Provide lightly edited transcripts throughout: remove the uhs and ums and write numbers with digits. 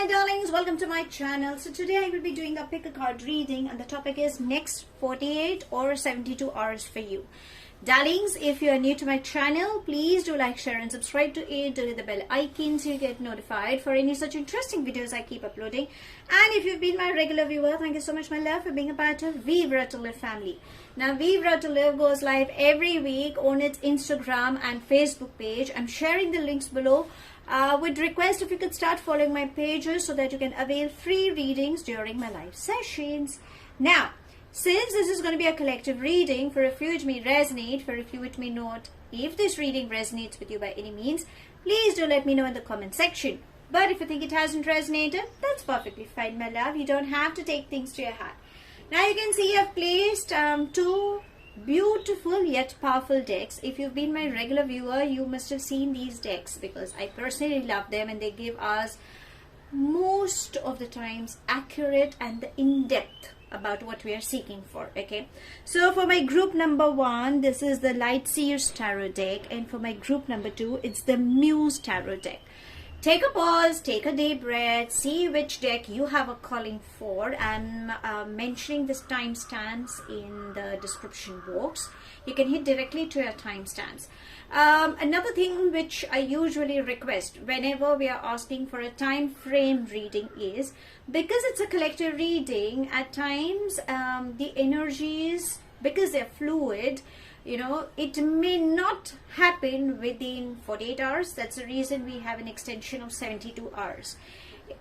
my darlings, welcome to my channel. So today I will be doing a pick a card reading and the topic is next 48 or 72 hours for you. Darlings, if you are new to my channel, please do like, share and subscribe to it. Do hit the bell icon so you get notified for any such interesting videos I keep uploading. And if you've been my regular viewer, thank you so much my love for being a part of Vivre to Live family. Now Vivre to Live goes live every week on its Instagram and Facebook page. I'm sharing the links below. Would request if you could start following my pages so that you can avail free readings during my live sessions. Now, since this is going to be a collective reading, for a few it may resonate, for a few it may not. If this reading resonates with you by any means, please do let me know in the comment section. But if you think it hasn't resonated, that's perfectly fine, my love. You don't have to take things to your heart. Now you can see I've placed two beautiful yet powerful decks. If you've been my regular viewer, you must have seen these decks because I personally love them and they give us most of the times accurate and the in-depth about what we are seeking for. Okay, so for my group number 1, this is the Light Seers tarot deck, and for my group number 2, it's the Muse tarot deck. Take a pause, take a deep breath, see which deck you have a calling for. I'm mentioning this timestamps in the description box. You can hit directly to your timestamps. Another thing which I usually request whenever we are asking for a time frame reading is, because it's a collective reading, at times the energies, because they're fluid, you know, it may not happen within 48 hours. That's the reason we have an extension of 72 hours.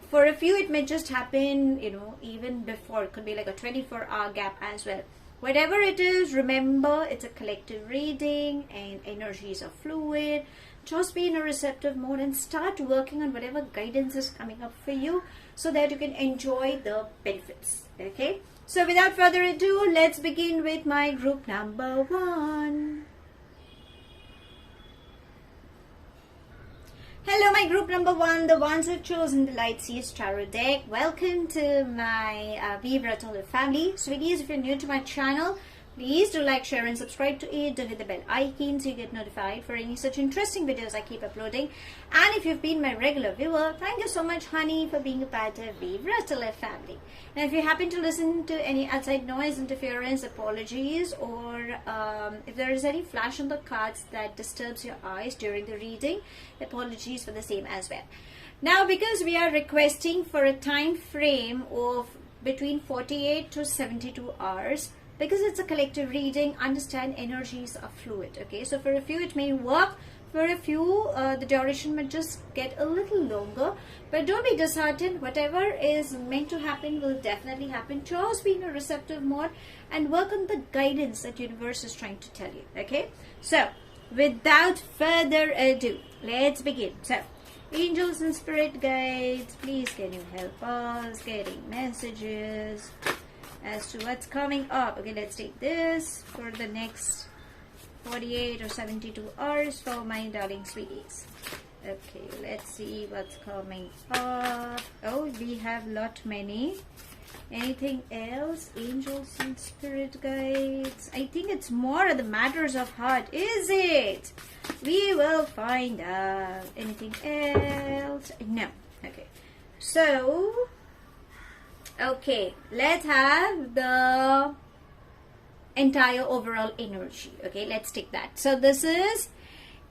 For a few, it may just happen, you know, even before. It could be like a 24-hour gap as well. Whatever it is, remember, it's a collective reading and energies are fluid. Just be in a receptive mode and start working on whatever guidance is coming up for you so that you can enjoy the benefits. Okay? So without further ado, let's begin with my group number 1. Hello, my group number 1, the ones who've chosen the Light Seers tarot deck. Welcome to my Vivre to Live family. Sweeties, if you're new to my channel, please do like, share and subscribe to it. Do hit the bell icon so you get notified for any such interesting videos I keep uploading. And if you've been my regular viewer, thank you so much, honey, for being a part of Vivre to Live family. Now, if you happen to listen to any outside noise, interference, apologies, or if there is any flash on the cards that disturbs your eyes during the reading, apologies for the same as well. Now, because we are requesting for a time frame of between 48 to 72 hours, because it's a collective reading, understand energies are fluid. Okay, so for a few it may work, for a few the duration may just get a little longer, but don't be disheartened. Whatever is meant to happen will definitely happen. Just be in a receptive mode and work on the guidance that universe is trying to tell you. Okay, so without further ado, let's begin. So angels and spirit guides, please can you help us getting messages as to what's coming up. Okay, let's take this for the next 48 or 72 hours for my darling sweeties. Okay, let's see what's coming up. Oh, we have many. Anything else? Angels and spirit guides. I think it's more of the matters of heart. Is it? We will find out. Anything else? No. Okay. So okay, let's have the entire overall energy. Okay, let's take that. So this is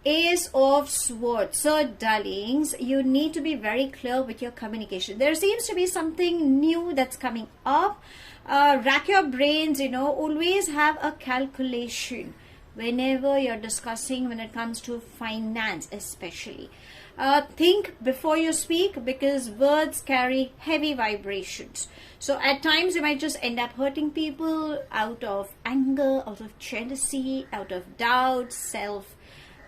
Ace of Swords. So darlings, you need to be very clear with your communication. There seems to be something new that's coming up. Rack your brains, you know, always have a calculation whenever you're discussing when it comes to finance especially. Think before you speak, because words carry heavy vibrations. So at times you might just end up hurting people out of anger, out of jealousy, out of doubt, self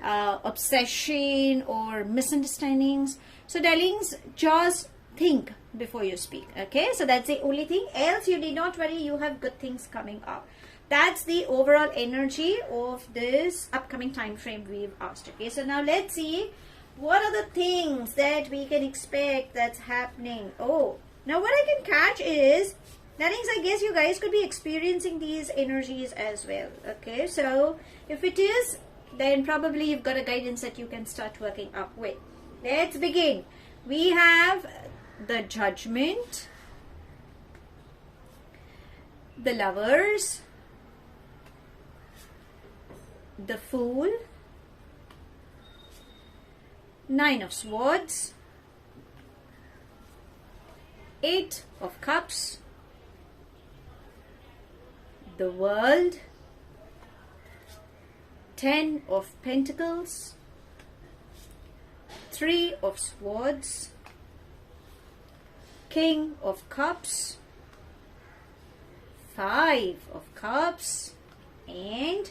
obsession or misunderstandings. So darlings, just think before you speak. Okay, so that's the only thing. Else you need not worry, you have good things coming up. That's the overall energy of this upcoming time frame we've asked. Okay, so now let's see what are the things that we can expect that's happening. Oh, now what I can catch is, darlings, I guess you guys could be experiencing these energies as well. Okay, so if it is, then probably you've got a guidance that you can start working up with. Let's begin. We have the Judgment, the Lovers, the Fool, Nine of Swords, Eight of Cups, the World, Ten of Pentacles, Three of Swords, King of Cups, Five of Cups, and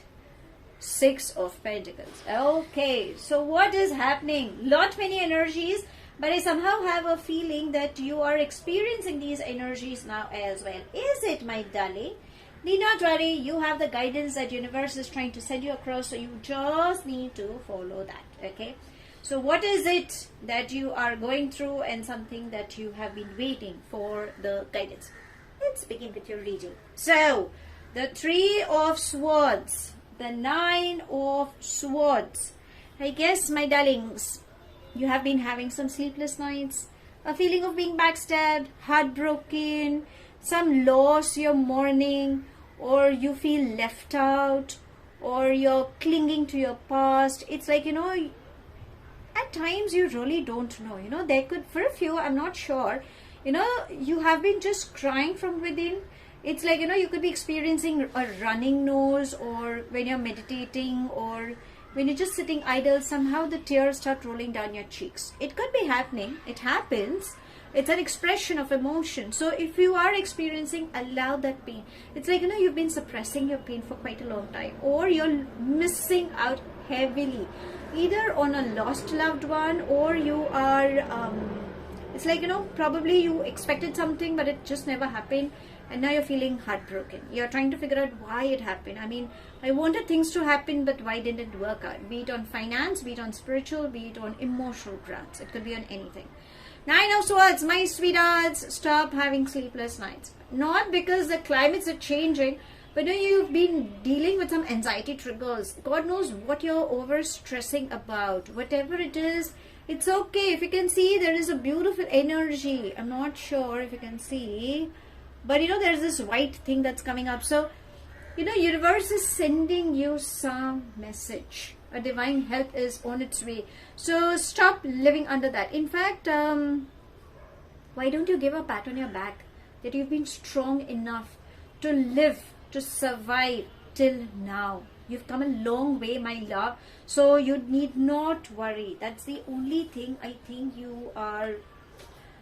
Six of Pentacles. Okay, so what is happening? Lot many energies, but I somehow have a feeling that you are experiencing these energies now as well. Is it, my darling? Need not worry, you have the guidance that universe is trying to send you across, so you just need to follow that. Okay, so what is it that you are going through and something that you have been waiting for the guidance? Let's begin with your reading. So the Three of Swords, the Nine of Swords. I guess, my darlings, you have been having some sleepless nights, a feeling of being backstabbed, heartbroken, some loss you're mourning, or you feel left out, or you're clinging to your past. It's like, at times you really don't know. There could, for a few, I'm not sure, you have been just crying from within. It's like, you could be experiencing a running nose, or when you're meditating, or when you're just sitting idle, somehow the tears start rolling down your cheeks. It could be happening. It happens. It's an expression of emotion. So if you are experiencing, allow that pain. It's like, you've been suppressing your pain for quite a long time, or you're missing out heavily, either on a lost loved one, or you are, it's like, probably you expected something, but it just never happened. And now you're feeling heartbroken. You're trying to figure out why it happened. I mean, I wanted things to happen, but why didn't it work out? Be it on finance, be it on spiritual, be it on emotional grounds. It could be on anything. Nine of Swords, my sweethearts, stop having sleepless nights. Not because the climates are changing, but you've been dealing with some anxiety triggers. God knows what you're over stressing about. Whatever it is, it's okay. If you can see, there is a beautiful energy. I'm not sure if you can see, but there's this white thing that's coming up. So, universe is sending you some message. A divine help is on its way. So stop living under that. In fact, why don't you give a pat on your back that you've been strong enough to live, to survive till now. You've come a long way, my love. So you need not worry. That's the only thing. I think you are,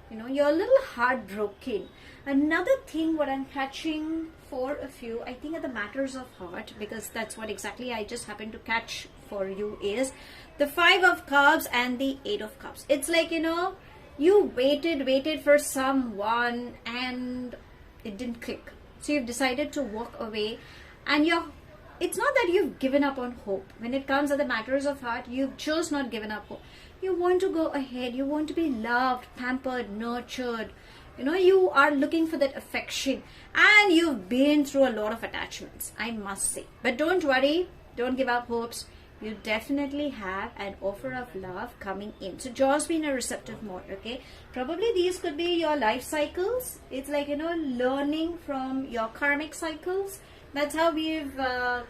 you're a little heartbroken. Another thing, what I'm catching for a few, I think, are the matters of heart, because that's what exactly I just happened to catch for you, is the Five of Cups and the Eight of Cups. It's like, you waited for someone and it didn't click. So you've decided to walk away, and it's not that you've given up on hope. When it comes to the matters of heart, you've just not given up hope. You want to go ahead. You want to be loved, pampered, nurtured. You are looking for that affection, and you've been through a lot of attachments, I must say. But don't worry, don't give up hopes. You definitely have an offer of love coming in. So just be in a receptive mode, okay? Probably these could be your life cycles. It's like, learning from your karmic cycles. That's how we've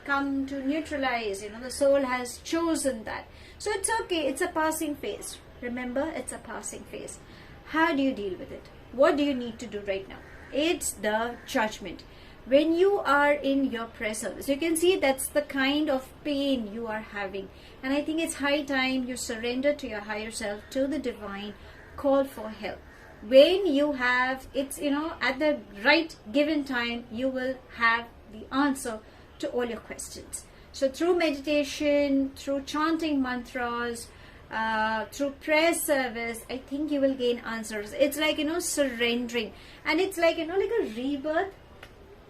come to neutralize. The soul has chosen that. So it's okay. It's a passing phase. Remember, it's a passing phase. How do you deal with it? What do you need to do right now? It's the Judgment. When you are in your presence, you can see that's the kind of pain you are having. And I think it's high time you surrender to your higher self, to the divine, call for help. When you have, it's, at the right given time, you will have the answer to all your questions. So through meditation, through chanting mantras, through prayer service, I think you will gain answers. It's like, surrendering. And it's like, like a rebirth.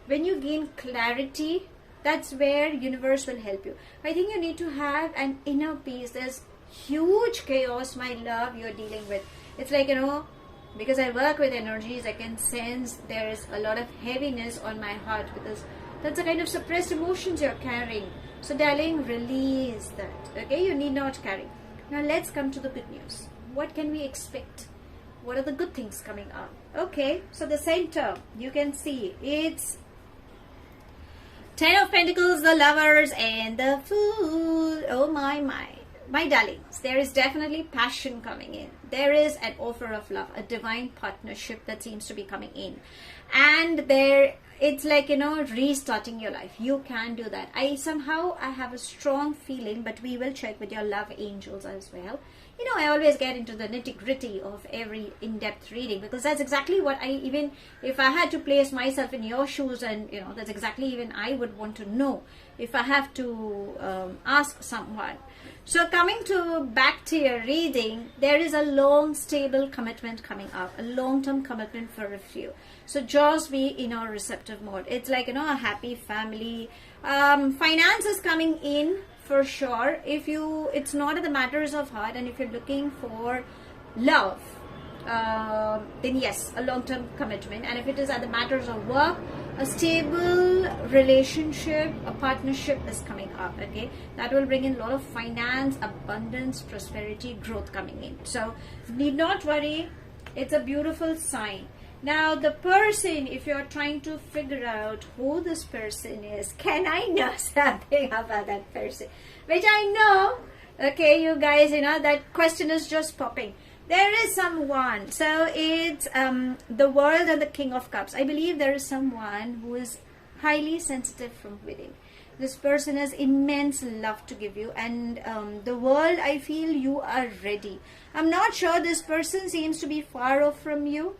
When you gain clarity, that's where universe will help you. I think you need to have an inner peace. There's huge chaos, my love, you're dealing with. It's like, because I work with energies, I can sense there is a lot of heaviness on my heart, because that's the kind of suppressed emotions you're carrying. So darling, release that. Okay, you need not carry. Now let's come to the good news. What can we expect What are the good things coming up? Okay, so the center, you can see it's Ten of Pentacles, the Lovers, and the Fool. Oh my darlings, there is definitely passion coming in. There is an offer of love, a divine partnership that seems to be coming in, and there it's like, you know, restarting your life. You can do that. I have a strong feeling, but we will check with your love angels as well. You know, I always get into the nitty-gritty of every in-depth reading, because that's exactly what even if I had to place myself in your shoes, and, you know, that's exactly even I would want to know if I have to ask someone. So coming back to your reading, there is a long, stable commitment coming up, a long-term commitment for a few. So just be in a receptive mode. It's like, you know, a happy family. Finance is coming in for sure. It's not in the matters of heart, and if you're looking for love, then yes, a long-term commitment. And if it is at the matters of work, a stable relationship, a partnership is coming up. Okay, that will bring in a lot of finance, abundance, prosperity, growth coming in. So need not worry, it's a beautiful sign. Now the person, if you're trying to figure out who this person is, can I know something about that person? Which I know, okay, you guys, you know, that question is just popping. There is someone, so it's the World and the King of Cups. I believe there is someone who is highly sensitive from within. This person has immense love to give you, and the World, I feel you are ready. I'm not sure, this person seems to be far off from you,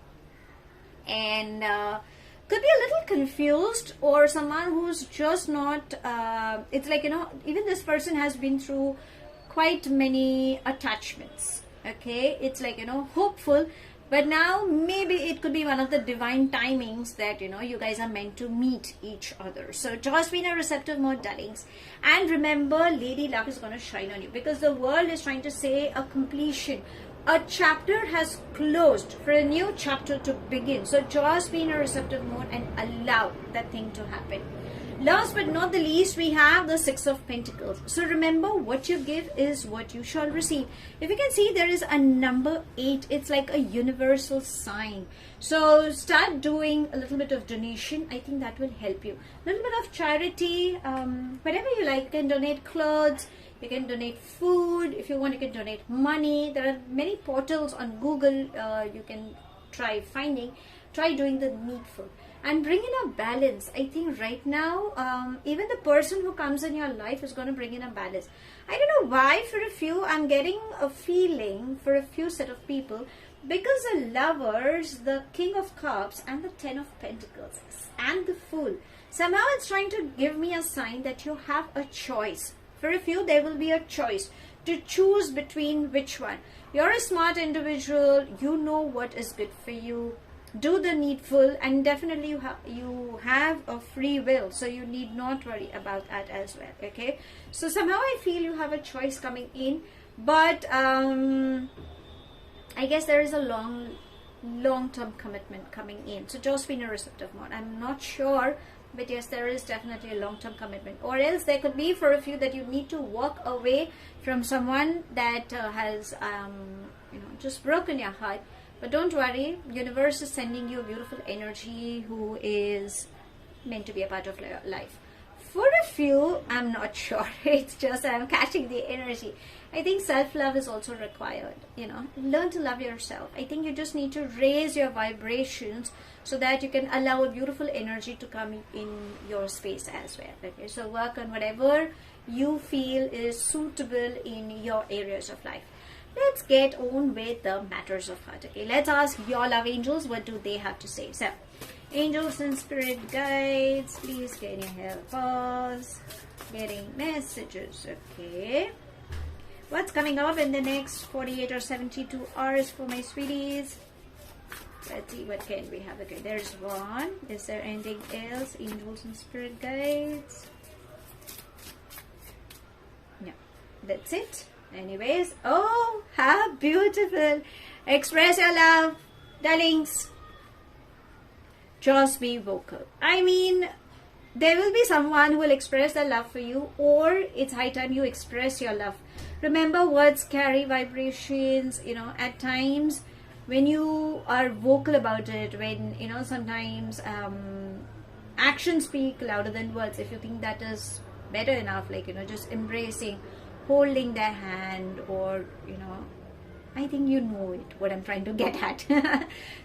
and could be a little confused, or someone who's just not, it's like, you know, even this person has been through quite many attachments. Okay, it's like, you know, hopeful, but now maybe it could be one of the divine timings that, you know, you guys are meant to meet each other. So just be in a receptive mode, darlings, and remember, Lady Luck is going to shine on you, because the World is trying to say a completion. A chapter has closed for a new chapter to begin. So just be in a receptive mode and allow that thing to happen. Last but not the least, we have the Six of Pentacles. So remember, what you give is what you shall receive. If you can see, there is a number 8. It's like a universal sign. So start doing a little bit of donation. I think that will help you. A little bit of charity, whatever you like. You can donate clothes. You can donate food. If you want, you can donate money. There are many portals on Google you can try doing the needful. And bring in a balance. I think right now, even the person who comes in your life is going to bring in a balance. I don't know why, for a few, I'm getting a feeling for a few set of people, because the Lovers, the King of Cups, and the Ten of Pentacles, and the Fool, somehow it's trying to give me a sign that you have a choice. For a few, there will be a choice to choose between which one. You're a smart individual. You know what is good for you. Do the needful, and definitely you have a free will, so you need not worry about that as well. Okay, so somehow I feel you have a choice coming in, but I guess there is a long-term commitment coming in. So just be in a receptive mode. I'm not sure, but yes, there is definitely a long-term commitment. Or else there could be for a few that you need to walk away from someone that has you know, just broken your heart. But don't worry, universe is sending you a beautiful energy who is meant to be a part of your life. For a few, I'm not sure. It's just I'm catching the energy. I think self-love is also required. You know, learn to love yourself. I think you just need to raise your vibrations so that you can allow a beautiful energy to come in your space as well. Okay, so work on whatever you feel is suitable in your areas of life. Let's get on with the matters of heart. Okay, let's ask your love angels, what do they have to say? So, angels and spirit guides, please can you help us? Getting messages. Okay, what's coming up in the next 48 or 72 hours for my sweeties? Let's see, what can we have? Okay, there's one. Is there anything else? Angels and spirit guides. No, that's it. Anyways, oh, how beautiful. Express your love, darlings. Just be vocal. I mean, there will be someone who will express their love for you, or it's high time you express your love. Remember, words carry vibrations. You know, at times when you are vocal about it, when you know sometimes actions speak louder than words. If you think that is better enough, like you know, just embracing, holding their hand, or you know, I think you know it, what I'm trying to get at.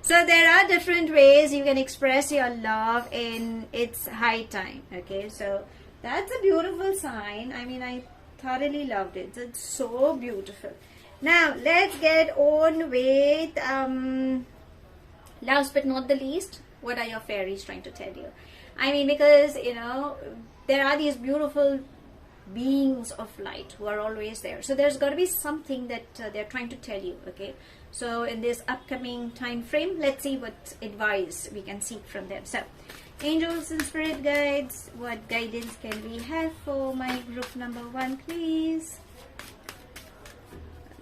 So there are different ways you can express your love in its high time. Okay, so that's a beautiful sign. I mean, I thoroughly loved it. It's so beautiful. Now let's get on with last but not the least, what are your fairies trying to tell you? I mean, because you know, there are these beautiful beings of light who are always there, so there's got to be something that they're trying to tell you. Okay, so in this upcoming time frame, let's see what advice we can seek from them. So angels and spirit guides, what guidance can we have for my group number 1, please?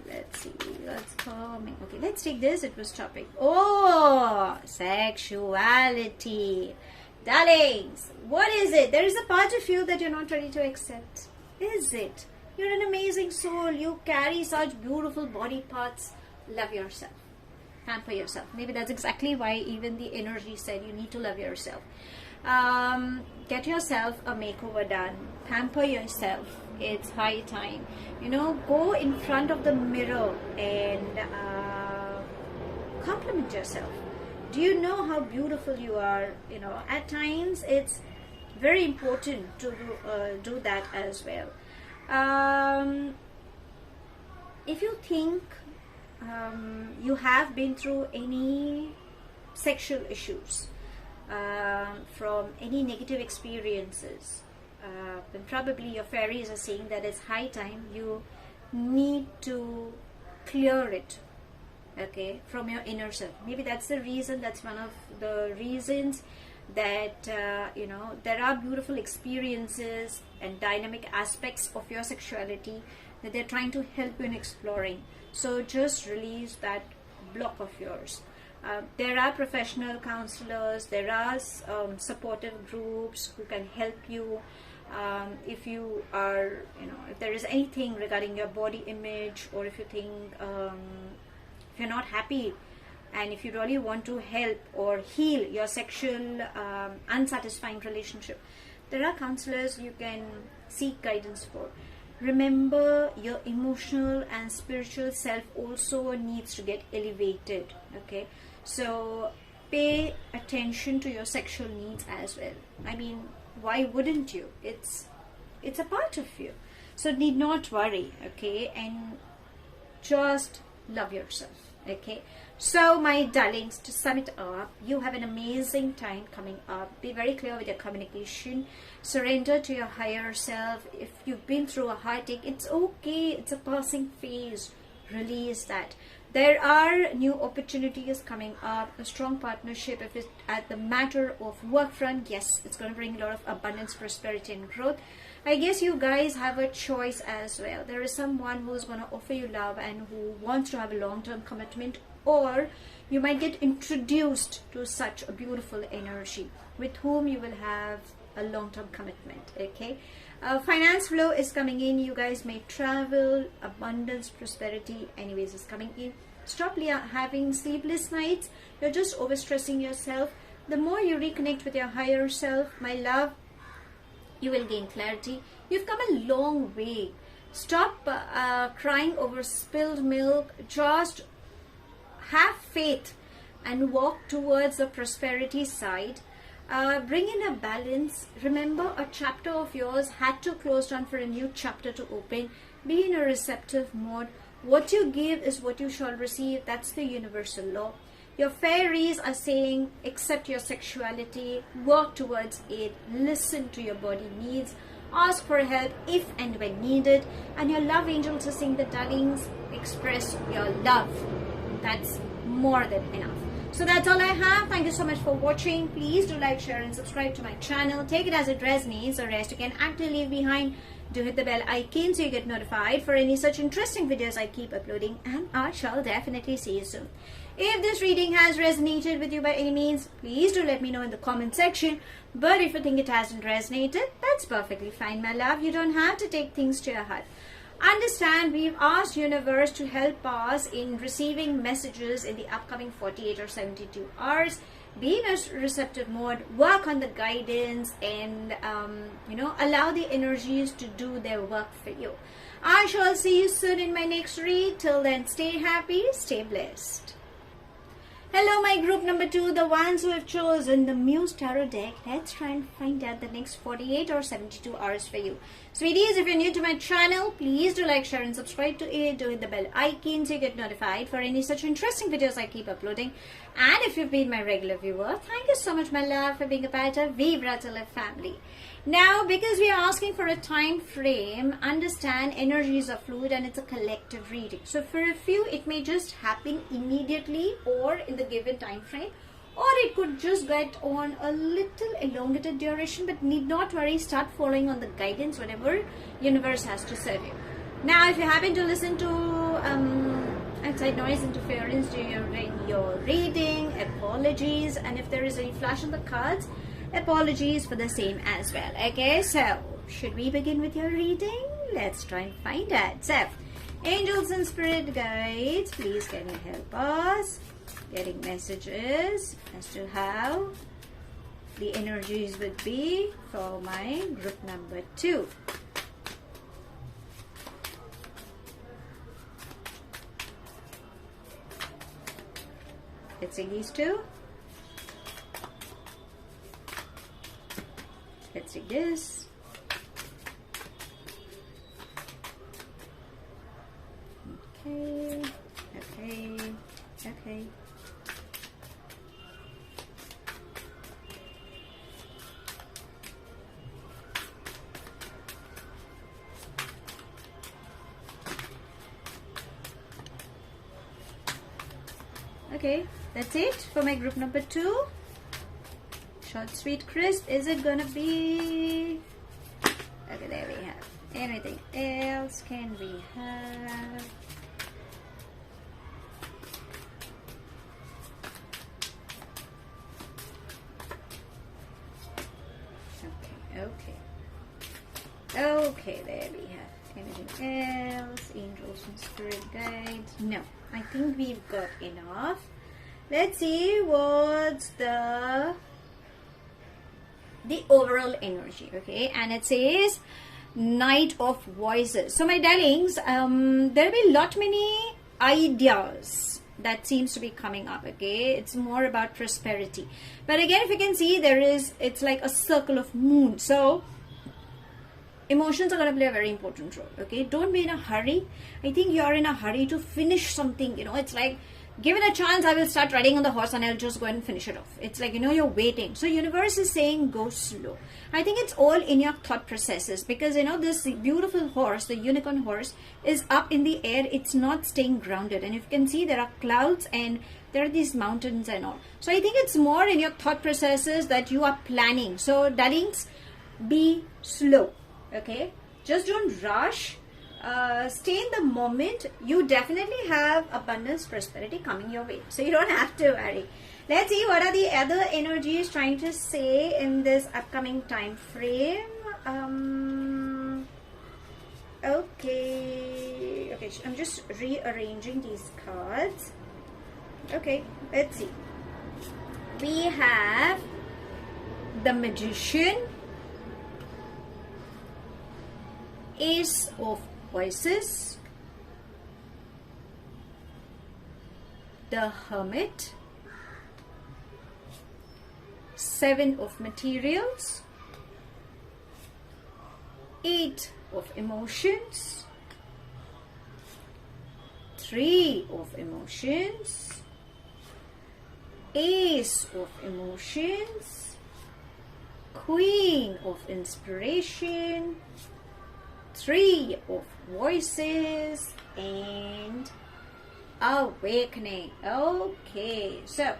Let's see what's coming. Okay, let's take this. It was topic. Oh, sexuality. Darlings, what is it? There is a part of you that you're not ready to accept. Is it? You're an amazing soul. You carry such beautiful body parts. Love yourself. Pamper yourself. Maybe that's exactly why even the energy said you need to love yourself. Get yourself a makeover done. Pamper yourself. It's high time. You know, go in front of the mirror and compliment yourself. Do you know how beautiful you are? You know, at times it's very important to do that as well. If you think you have been through any sexual issues, from any negative experiences, then probably your fairies are saying that it's high time you need to clear it, okay, from your inner self. Maybe that's the reason, that's one of the reasons that you know, there are beautiful experiences and dynamic aspects of your sexuality that they're trying to help you in exploring. So just release that block of yours. There are professional counselors, there are supportive groups who can help you. If you are, you know, if there is anything regarding your body image, or if you think if you're not happy, and if you really want to help or heal your sexual unsatisfying relationship, there are counselors you can seek guidance for. Remember, your emotional and spiritual self also needs to get elevated. Okay, so pay attention to your sexual needs as well. I mean, why wouldn't you? It's a part of you, so need not worry. Okay, and just love yourself. Okay, so my darlings, to sum it up, you have an amazing time coming up. Be very clear with your communication. Surrender to your higher self. If you've been through a heartache, it's okay, it's a passing phase. Release that. There are new opportunities coming up, a strong partnership. If it's at the matter of work front, yes, it's going to bring a lot of abundance, prosperity and growth. I guess you guys have a choice as well. There is someone who's going to offer you love and who wants to have a long-term commitment, or you might get introduced to such a beautiful energy with whom you will have a long-term commitment. Okay, finance flow is coming in. You guys may travel. Abundance, prosperity anyways is coming in. Stop having sleepless nights. You're just overstressing yourself. The more you reconnect with your higher self, my love, you will gain clarity. You've come a long way. Stop crying over spilled milk. Just have faith and walk towards the prosperity side. Bring in a balance. Remember, a chapter of yours had to close down for a new chapter to open. Be in a receptive mode. What you give is what you shall receive. That's the universal law. Your fairies are saying, accept your sexuality, work towards it, listen to your body needs, ask for help if and when needed, and your love angels are saying, the darlings, express your love. That's more than enough. So that's all I have. Thank you so much for watching. Please do like, share and subscribe to my channel. Take it as it resonates. The rest you can actually leave behind. Do hit the bell icon so you get notified for any such interesting videos I keep uploading, and I shall definitely see you soon. If this reading has resonated with you by any means, please do let me know in the comment section. But if you think it hasn't resonated, that's perfectly fine, my love. You don't have to take things to your heart. Understand, we've asked universe to help us in receiving messages in the upcoming 48 or 72 hours. Be in a receptive mode, work on the guidance, and allow the energies to do their work for you. I shall see you soon in my next read. Till then, stay happy, stay blessed. Hello, my group number 2, the ones who have chosen the Muse Tarot deck. Let's try and find out the next 48 or 72 hours for you. Sweeties, if you're new to my channel, please do like, share and subscribe to it. Do hit the bell icon so you get notified for any such interesting videos I keep uploading. And if you've been my regular viewer, thank you so much, my love, for being a part of Vivre family. Now, because we are asking for a time frame, understand energies are fluid and it's a collective reading. So for a few, it may just happen immediately or in the given time frame, or it could just get on a little elongated duration, but need not worry. Start following on the guidance, whatever universe has to serve you. Now, if you happen to listen to outside noise interference during your reading, apologies. And if there is any flash on the cards, apologies for the same as well. Okay, so should we begin with your reading? Let's try and find out. So, angels and spirit guides, please can you help us getting messages as to how the energies would be for my group number 2. Let's see these two. Let's see this. Okay, okay, okay. Okay, that's it for my group number 2. Short, sweet, crisp. Is it gonna be? Okay, there we have. Anything else can we have? Okay, there we have. Anything else? Angels and spirit guides? No, I think we've got enough. Let's see what's the overall energy. Okay, and it says Knight of Voices. So my darlings, there'll be lot many ideas that seems to be coming up. Okay, it's more about prosperity, but again, if you can see, it's like a circle of moon. So emotions are going to play a very important role. Okay, don't be in a hurry. I think you're in a hurry to finish something. It's like, given a chance, I will start riding on the horse and I'll just go and finish it off. It's like, you're waiting. So universe is saying go slow. I think it's all in your thought processes, because this beautiful horse, the unicorn horse, is up in the air. It's not staying grounded. And if you can see, there are clouds and there are these mountains and all. So I think it's more in your thought processes that you are planning. So darlings, be slow. Okay, just don't rush. Stay in the moment. You definitely have abundance, prosperity coming your way, so you don't have to worry. Let's see what are the other energies trying to say in this upcoming time frame. Okay, I'm just rearranging these cards. Okay, let's see. We have the Magician, Ace of Voices, the Hermit, Seven of Materials, Eight of Emotions, Three of Emotions, Ace of Emotions, Queen of Inspiration, Three of Voices, and Awakening. Okay, so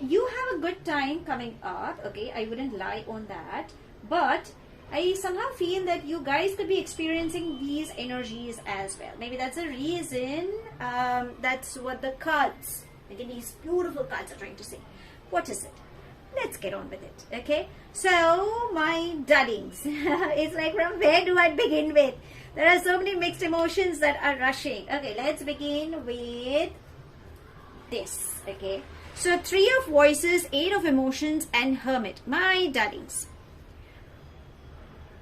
you have a good time coming up. Okay, I wouldn't lie on that, but I somehow feel that you guys could be experiencing these energies as well. Maybe that's the reason. That's what the cards, again, these beautiful cards are trying to say. What is it? let's get on with it. Okay, so my darlings, it's like, from where do I begin with? There are so many mixed emotions that are rushing. Okay, let's begin with this. Okay, so 3 of voices, 8 of emotions, and hermit. My darlings,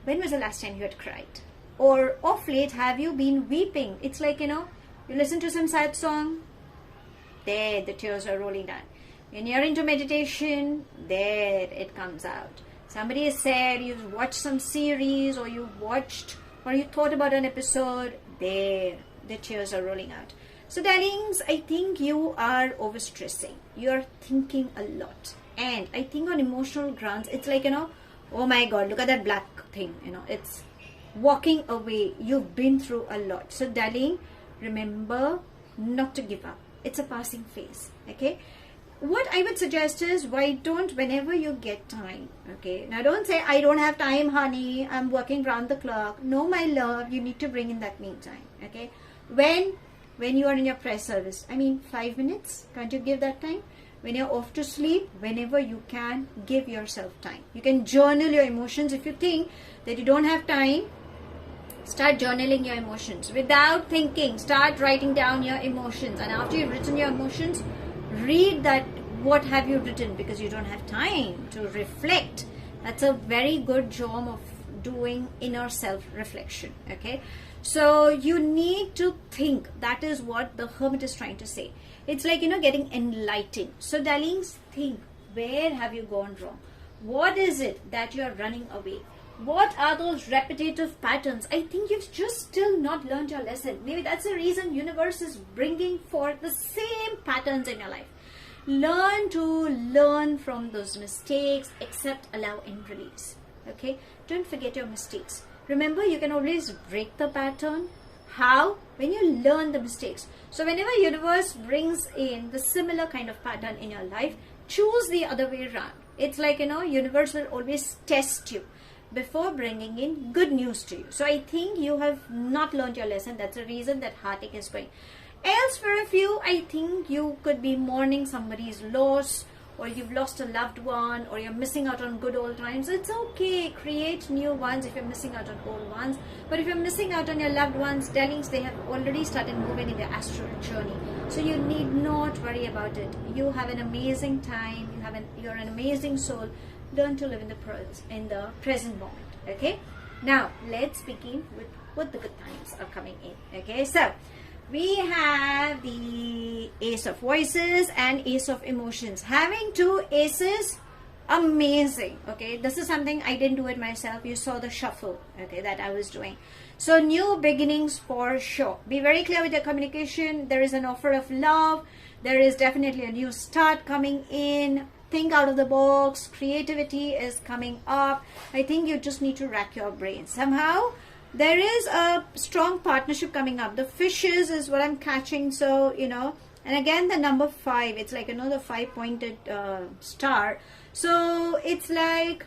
when was the last time you had cried? Or of late, have you been weeping? It's like, you listen to some sad song, there the tears are rolling down. When you're into meditation, there it comes out. Somebody has said you've watched some series, or you thought about an episode, there the tears are rolling out. So darlings, I think you are overstressing. You're thinking a lot. And I think on emotional grounds, it's like, oh my God, look at that black thing. It's walking away. You've been through a lot. So darling, remember not to give up. It's a passing phase. Okay. What I would suggest is, why don't, whenever you get time, okay, now don't say, I don't have time, honey, I'm working round the clock. No, my love, you need to bring in that me time. Okay. When you are in your prayer service, 5 minutes, can't you give that time? When you're off to sleep, whenever you can, give yourself time. You can journal your emotions. If you think that you don't have time, start journaling your emotions without thinking. Start writing down your emotions, and after you've written your emotions, read that, what have you written, because you don't have time to reflect. That's a very good job of doing inner self reflection. Okay, so you need to think. That is what the hermit is trying to say. It's like, getting enlightened. So darlings, think, where have you gone wrong? What is it that you are running away? What are those repetitive patterns? I think you've just still not learned your lesson. Maybe that's the reason universe is bringing forth the same patterns in your life. Learn from those mistakes, accept, allow, and release. Okay, don't forget your mistakes. Remember, you can always break the pattern. How? When you learn the mistakes. So whenever universe brings in the similar kind of pattern in your life, choose the other way around. It's like, universe will always test you before bringing in good news to you. So I think you have not learned your lesson. That's the reason that heartache is going. Else, for a few, I think you could be mourning somebody's loss, or you've lost a loved one, or you're missing out on good old times. It's okay. Create new ones if you're missing out on old ones. But if you're missing out on your loved ones, darlings, they have already started moving in their astral journey. So you need not worry about it. You have an amazing time. You're an amazing soul. Learn to live in the present moment. Okay, now let's begin with what the good times are coming in. Okay, so we have the Ace of Voices and Ace of Emotions. Having 2 aces, amazing. Okay, this is something I didn't do it myself. You saw the shuffle, okay, that I was doing. So new beginnings for sure. Be very clear with your communication. There is an offer of love. There is definitely a new start coming in. Think out of the box. Creativity is coming up. I think you just need to rack your brain. Somehow there is a strong partnership coming up. The fishes is what I'm catching. So, and again, the number 5, it's like another 5-pointed star. So it's like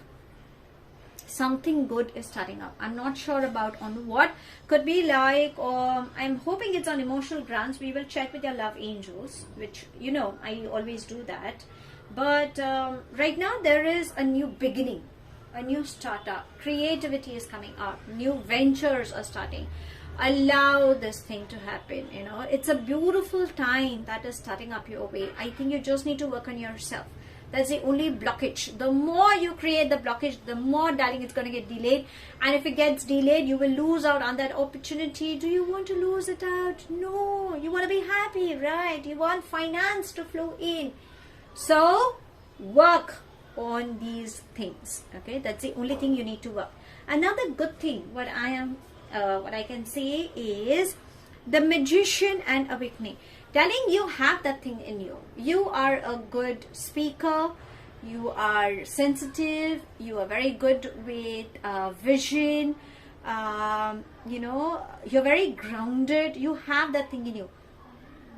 something good is starting up. I'm not sure about on what. Could be like, I'm hoping it's on emotional grounds. We will check with your love angels, which, I always do that. But right now there is a new beginning, a new startup. Creativity is coming up. New ventures are starting. Allow this thing to happen. It's a beautiful time that is starting up your way. I think you just need to work on yourself. That's the only blockage. The more you create the blockage, the more, darling, it's going to get delayed. And if it gets delayed, you will lose out on that opportunity. Do you want to lose it out? No. You want to be happy, right? You want finance to flow in. So work on these things. Okay, that's the only thing you need to work. Another good thing, what I can say is the Magician and Awakening. Darling, you have that thing in you. You are a good speaker. You are sensitive. You are very good with vision. You're very grounded. You have that thing in you.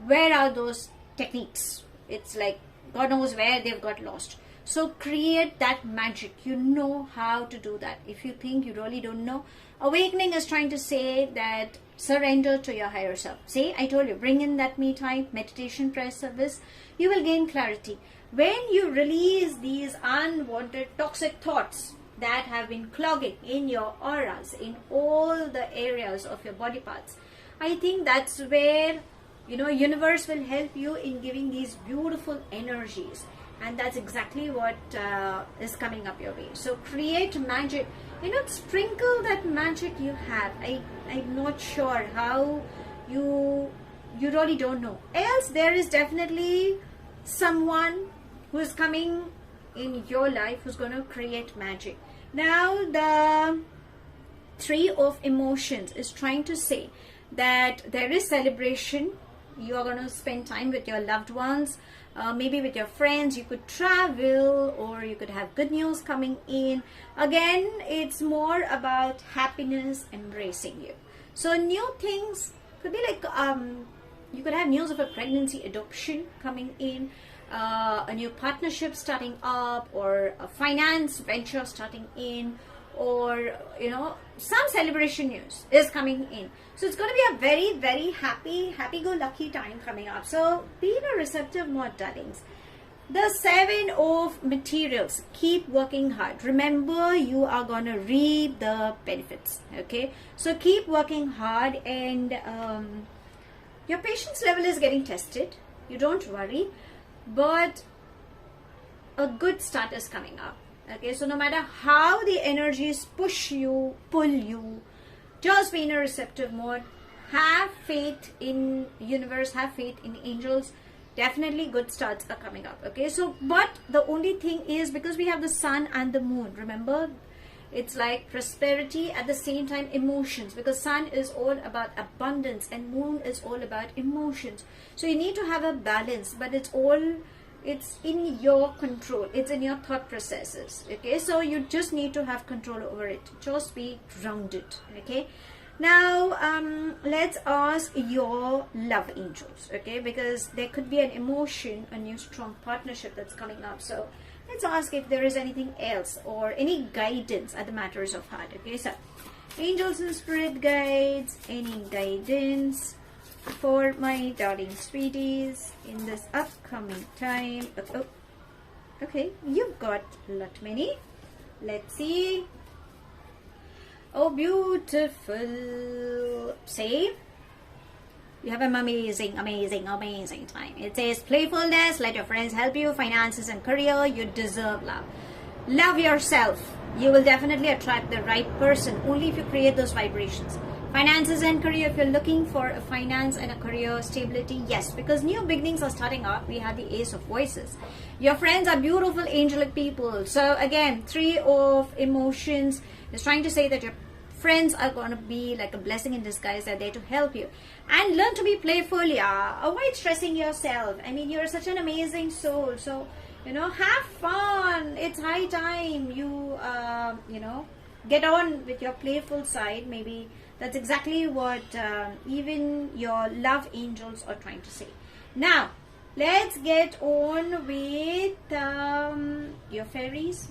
Where are those techniques? It's like God knows where they've got lost. So create that magic. You know how to do that. If you think you really don't know, Awakening is trying to say that surrender to your higher self. See, I told you, bring in that me time, meditation, prayer service. You will gain clarity. when you release these unwanted toxic thoughts that have been clogging in your auras, in all the areas of your body parts, I think that's where, you know, universe will help you in giving these beautiful energies. And that's exactly what is coming up your way. So create magic, you know, sprinkle that magic you have. I'm not sure how you really don't know. Else there is definitely someone who is coming in your life who's going to create magic. Now the Three of Emotions is trying to say that there is celebration. You are going to spend time with your loved ones, maybe with your friends. You could travel, or you could have good news coming in. Again, it's more about happiness embracing you. So new things could be like you could have news of a pregnancy, adoption coming in, a new partnership starting up, or a finance venture starting in, or, you know, some celebration news is coming in. So it's going to be a very, very happy-go-lucky time coming up. So be in a receptive mode, darlings. The Seven of Materials. Keep working hard. Remember, you are going to reap the benefits. Okay? So keep working hard, and your patience level is getting tested. You don't worry. But a good start is coming up. Okay, so no matter how the energies push you, pull you, just be in a receptive mode. Have faith in universe, have faith in angels. Definitely good starts are coming up. Okay, so but the only thing is, because we have the sun and the moon, remember, it's like prosperity at the same time emotions, because sun is all about abundance and moon is all about emotions. So you need to have a balance, but it's in your control. It's in your thought processes. Okay, so you just need to have control over it. Just be grounded. Okay, now let's ask your love angels. Okay, because there could be an emotion, a new strong partnership that's coming up. So let's ask if there is anything else or any guidance at the matters of heart. Okay, so angels and spirit guides, any guidance for my darling sweeties in this upcoming time. Oh, okay, you've got a lot many. Let's see. Oh, beautiful. See, you have an amazing time. It says playfulness, let your friends help you, finances and career. You deserve love. Love yourself. You will definitely attract the right person only if you create those vibrations. Finances and career, if you're looking for a finance and a career stability, yes, because new beginnings are starting up. We have the Ace of Voices. Your friends are beautiful angelic people. So again, Three of Emotions is trying to say that your friends are going to be like a blessing in disguise. They're there to help you. And learn to be playful. Yeah, avoid stressing yourself. I mean, you're such an amazing soul. So, you know, have fun. It's high time you, you know, get on with your playful side. Maybe that's exactly what even your love angels are trying to say. Now, let's get on with your fairies,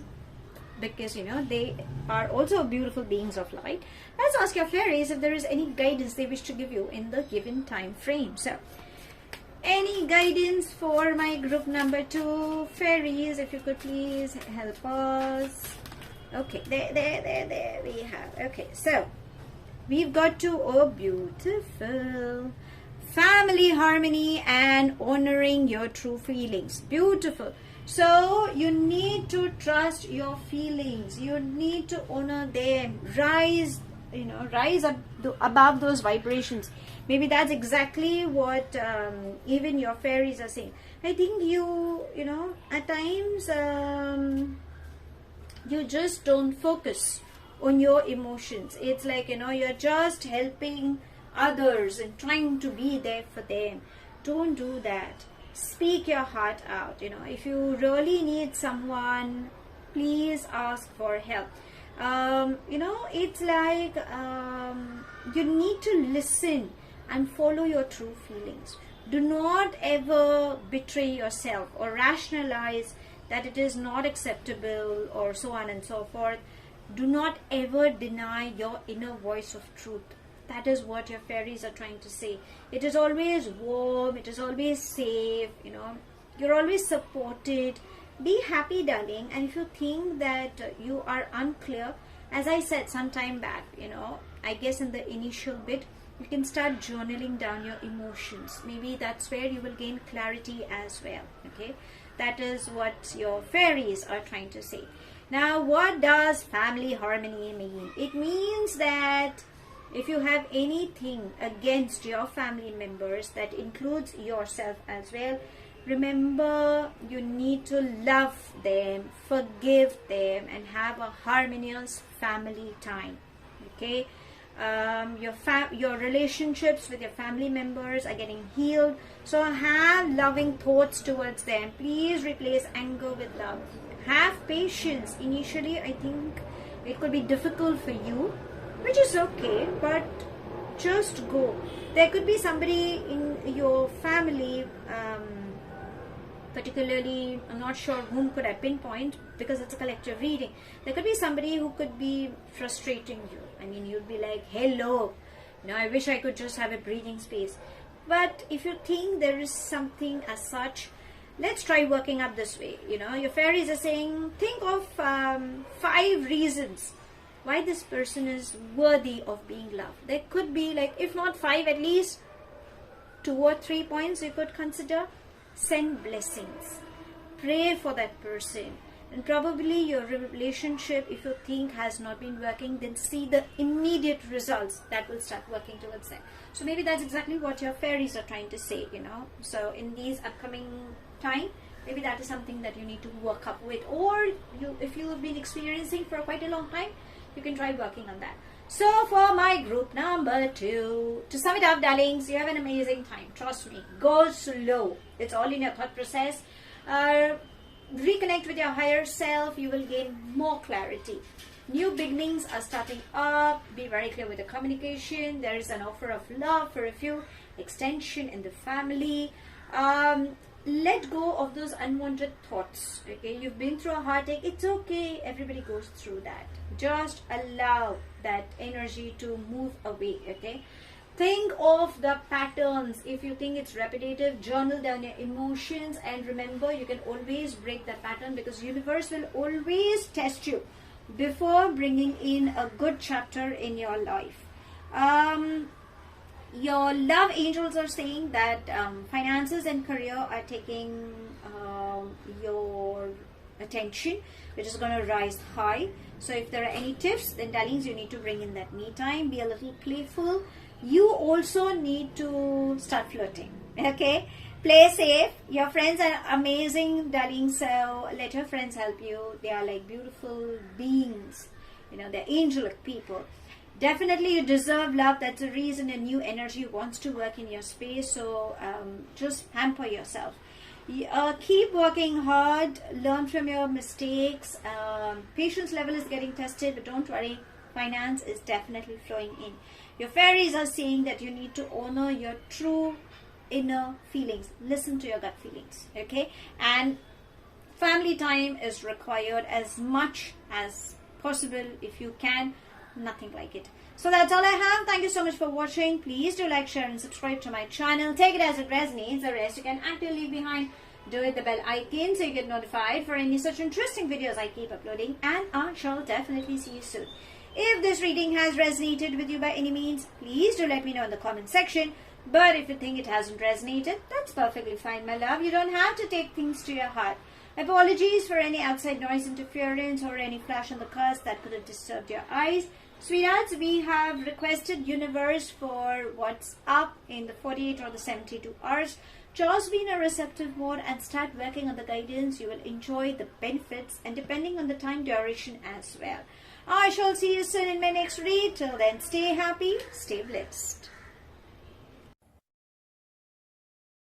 because, you know, they are also beautiful beings of light. Let's ask your fairies if there is any guidance they wish to give you in the given time frame. So, any guidance for my group number 2, fairies, if you could please help us. Okay, there we have. Okay, so we've got to, oh, beautiful. Family harmony and honoring your true feelings. Beautiful. So you need to trust your feelings. You need to honor them. Rise, you know, rise up above those vibrations. Maybe that's exactly what even your fairies are saying. I think you know, at times you just don't focus on your emotions. It's like, you know, you're just helping others and trying to be there for them. Don't do that. Speak your heart out. You know, if you really need someone, please ask for help. You know, it's like you need to listen and follow your true feelings. Do not ever betray yourself or rationalize that it is not acceptable or so on and so forth. Do not ever deny your inner voice of truth. That is what your fairies are trying to say. It is always warm, it is always safe, you know. You're always supported. Be happy, darling. And if you think that you are unclear, as I said some time back, I guess in the initial bit, you can start journaling down your emotions. Maybe that's where you will gain clarity as well. Okay, that is what your fairies are trying to say. Now, what does family harmony mean? It means that if you have anything against your family members, that includes yourself as well, remember, you need to love them, forgive them, and have a harmonious family time. Okay, your relationships with your family members are getting healed, so have loving thoughts towards them. Please replace anger with love. Have patience. Initially, I think it could be difficult for you, which is okay, but just go. There could be somebody in your family, particularly, I'm not sure whom could I pinpoint because it's a collective reading. There could be somebody who could be frustrating you. I mean, you'd be like, hello, I wish I could just have a breathing space. But if you think there is something as such, let's try working up this way. Your fairies are saying, think of 5 reasons why this person is worthy of being loved. There could be, like, if not 5, at least 2 or 3 points you could consider. Send blessings. Pray for that person. And probably your relationship, if you think has not been working, then see the immediate results that will start working towards that. So maybe that's exactly what your fairies are trying to say, So in these upcoming time, maybe that is something that you need to work up with. Or if you have been experiencing for quite a long time, you can try working on that. So for my group number 2, to sum it up, darlings, you have an amazing time. Trust me. Go slow. It's all in your thought process. Reconnect with your higher self. You will gain more clarity. New beginnings are starting up. Be very clear with the communication. There is an offer of love for a few. Extension in the family. Let go of those unwanted thoughts. Okay, you've been through a heartache. It's okay. Everybody goes through that. Just allow that energy to move away. Okay, think of the patterns. If you think it's repetitive, journal down your emotions, and remember, you can always break that pattern because universe will always test you before bringing in a good chapter in your life. Your love angels are saying that finances and career are taking your attention, which is going to rise high. So if there are any tips, then darlings, you need to bring in that me time. Be a little playful. You also need to start flirting. Okay, play safe. Your friends are amazing, darlings, so let your friends help you. They are like beautiful beings. They're angelic people. Definitely you deserve love. That's the reason a new energy wants to work in your space. So just pamper yourself. Keep working hard. Learn from your mistakes. Patience level is getting tested, but don't worry. Finance is definitely flowing in. Your fairies are saying that you need to honor your true inner feelings. Listen to your gut feelings. Okay? And family time is required as much as possible if you can. Nothing like it. So that's all I have. Thank you so much for watching. Please do like, share and subscribe to my channel. Take it as it resonates. The rest you can actually leave behind. Do hit the bell icon so you get notified for any such interesting videos I keep uploading, and I shall definitely see you soon. If this reading has resonated with you by any means, please do let me know in the comment section. But if you think it hasn't resonated, that's perfectly fine, my love. You don't have to take things to your heart. Apologies for any outside noise interference or any flash on the cards that could have disturbed your eyes. Sweethearts, we have requested universe for what's up in the 48 or the 72 hours. Just be in a receptive mode and start working on the guidance. You will enjoy the benefits, and depending on the time duration as well. I shall see you soon in my next read. Till then, stay happy, stay blessed.